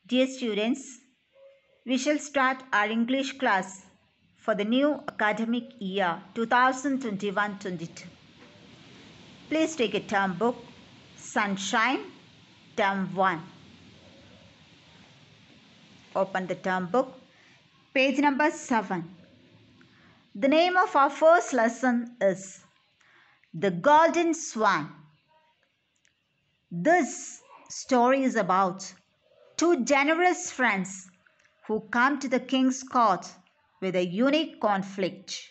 Dear students, we shall start our English class for the new academic year 2021-22. Please take a term book, Sunshine, Term 1. Open the term book, page number 7. The name of our first lesson is The Golden Swan. This story is about two generous friends who come to the king's court with a unique conflict.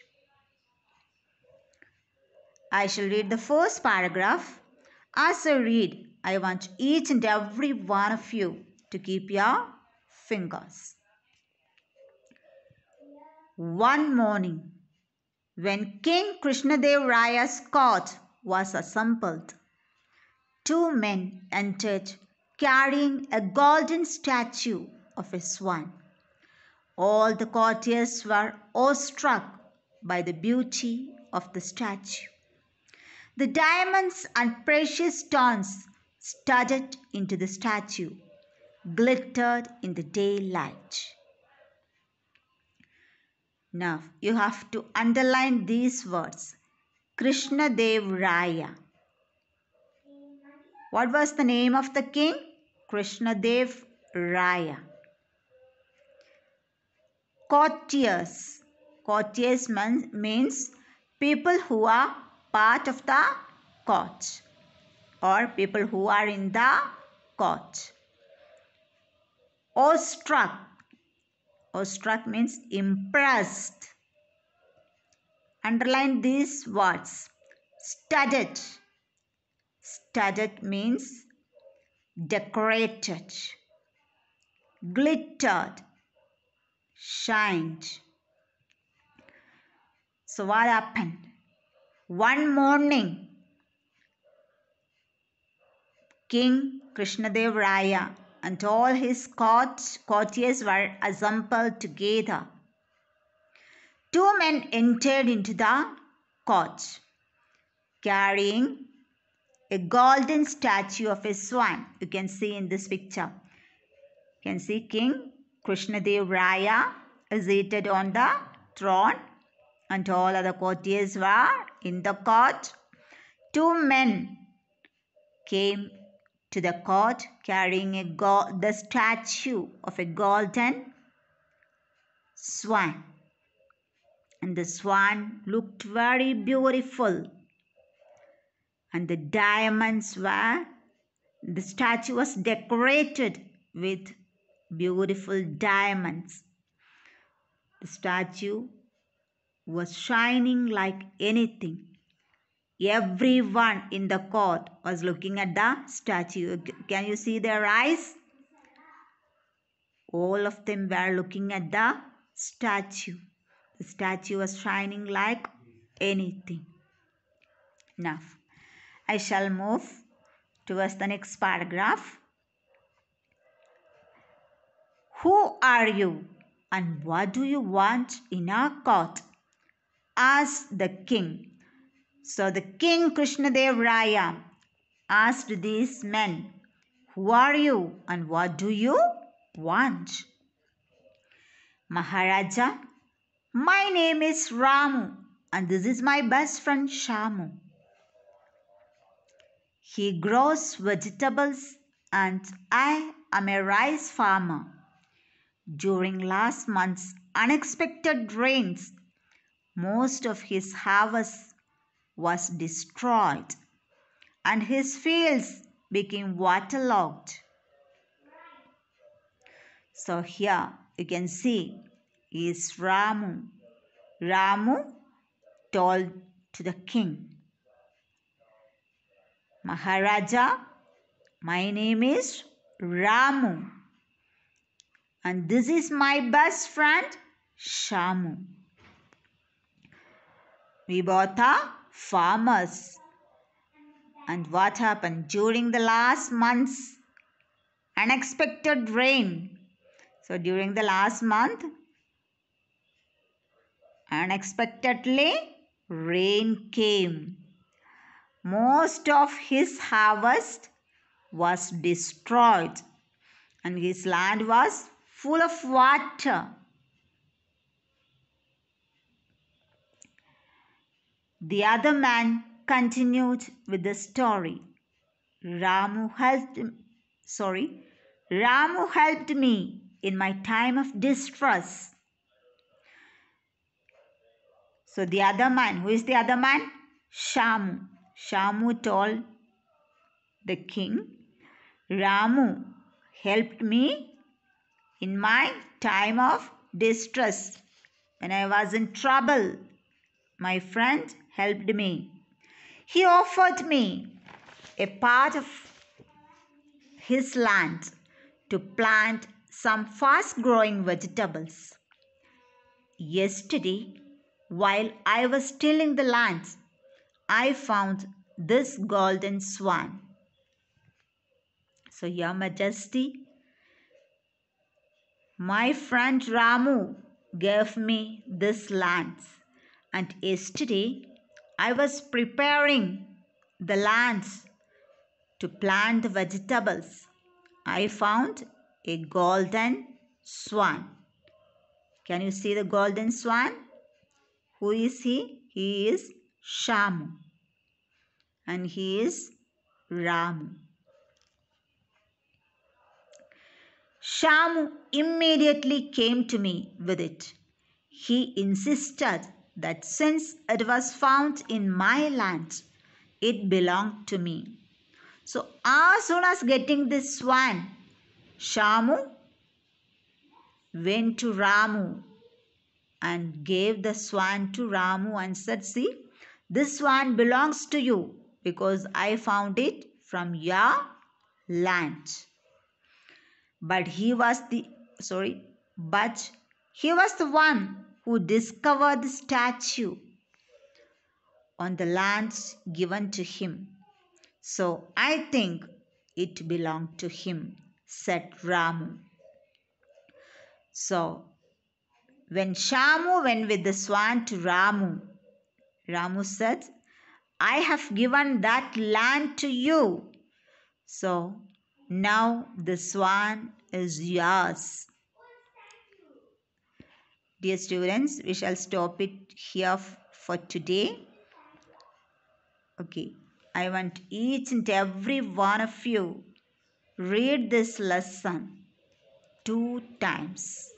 I shall read the first paragraph. As I read, I want each and every one of you to keep your fingers. One morning, when King Krishnadev Raya's court was assembled, two men entered carrying a golden statue of a swan. All the courtiers were awestruck by the beauty of the statue. The diamonds and precious stones studded into the statue glittered in the daylight. Now you have to underline these words. Krishnadev Raya. What was the name of the king? Krishnadev Raya. Courtiers. Courtiers means people who are part of the court or people who are in the court. Awestruck. Awestruck means impressed. Underline these words. Studded. Studded means decorated. Glittered. Shined. So what happened? One morning, King Krishnadev Raya and all his courtiers were assembled together. Two men entered into the court, carrying a golden statue of a swan. You can see in this picture. You can see King Krishnadev Raya is seated on the throne and all other courtiers were in the court. Two men came to the court carrying the statue of a golden swan. And the swan looked very beautiful. And the statue was decorated with beautiful diamonds. The statue was shining like anything. Everyone in the court was looking at the statue. Can you see their eyes? All of them were looking at the statue. The statue was shining like anything. Now, I shall move towards the next paragraph. Who are you and what do you want in our court? Asked the king. So the king Krishnadev Raya asked these men, who are you and what do you want? Maharaja, my name is Ramu and this is my best friend Shamu. He grows vegetables and I am a rice farmer. During last month's unexpected rains, most of his harvest was destroyed and his fields became waterlogged. So here you can see is Ramu. Ramu told to the king, Maharaja, my name is Ramu and this is my best friend Shamu. We both are farmers. And what happened? During the last month's unexpected rain. So during the last month, unexpectedly rain came. Most of his harvest was destroyed and his land was full of water. The other man continued with the story. Ramu helped Ramu helped me in my time of distress. So the other man, who is the other man? Shamu. Shamu told the king, Ramu helped me in my time of distress. When I was in trouble, my friend helped me. He offered me a part of his land to plant some fast growing vegetables. Yesterday, while I was tilling the land, I found this golden swan. So, Your Majesty, my friend Ramu gave me this land, and yesterday I was preparing the land to plant the vegetables. I found a golden swan. Can you see the golden swan? Who is he? He is Shamu, and he is Ramu. Shamu immediately came to me with it. He insisted that since it was found in my land, it belonged to me. So as soon as getting this swan, Shamu went to Ramu and gave the swan to Ramu and said, see, this swan belongs to you because I found it from your land. But he was the one who discovered the statue on the lands given to him. So I think it belonged to him, said Ramu. So when Shamu went with the swan to Ramu, Ramu said, I have given that land to you. So now the swan is yours. Dear students, we shall stop it here for today. Okay, I want each and every one of you read this lesson 2 times.